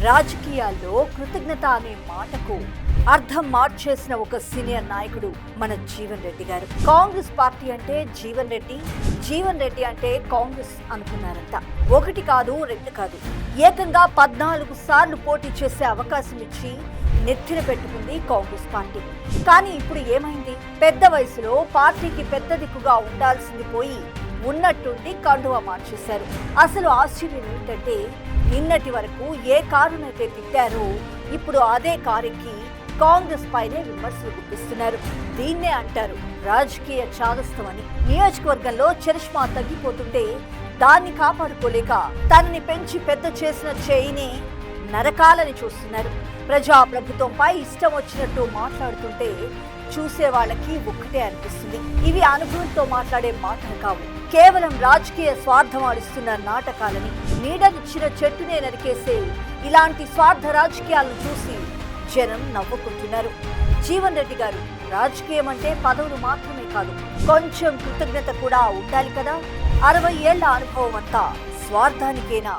రాజకీయాల్లో కృతజ్ఞత అనే మాటకు అర్థం మార్చేసిన ఒక సీనియర్ నాయకుడు మన జీవన్ రెడ్డి గారు. కాంగ్రెస్ పార్టీ అంటే జీవన్ రెడ్డి, జీవన్ రెడ్డి అంటే కాంగ్రెస్ అనుకున్నారంట. ఒకటి కాదు, రెండు కాదు, ఏకంగా 14 సార్లు పోటీ చేసే అవకాశం ఇచ్చి నెత్తిన పెట్టుకుంది కాంగ్రెస్ పార్టీ. కానీ ఇప్పుడు ఏమైంది? పెద్ద వయసులో పార్టీకి పెద్ద దిక్కుగా ఉండాల్సింది పోయి ఉన్నట్టుండి కండువా మార్చేశారు. అసలు ఆశ్చర్యం ఏంటంటే, నిన్నటి వరకు ఏ కారునైతే తిట్టారో ఇప్పుడు అదే కారుకి కాంగ్రెస్ పైనే విమర్శలు గుప్పిస్తున్నారు. దీన్నే అంటారు రాజకీయ చాదస్తం అని. నియోజకవర్గంలో చరిష్మా తగ్గిపోతుంటే దాన్ని కాపాడుకోలేక తనని పెంచి పెద్ద చేసిన చేయిని నరకాలని చూస్తున్నారు. ప్రజాప్రభుత్వంపై ఇష్టం వచ్చినట్టు మాట్లాడుతుంటే చూసే వాళ్ళకి ఒక్కటే అనిపిస్తుంది, ఇవి అనుభవంతో మాట్లాడే మాటలు కావు, కేవలం రాజకీయ స్వార్థం ఆడిస్తున్న నాటకాలని. నీడనిచ్చిన చెట్టునే నరికేసే ఇలాంటి స్వార్థ రాజకీయాలను చూసి జనం నవ్వుకుంటున్నారు. జీవన్ రెడ్డి గారు, రాజకీయం అంటే పదవులు మాత్రమే కాదు, కొంచెం కృతజ్ఞత కూడా ఉండాలి కదా. 60 ఏళ్ల అనుభవం అంతా స్వార్థానికేనా?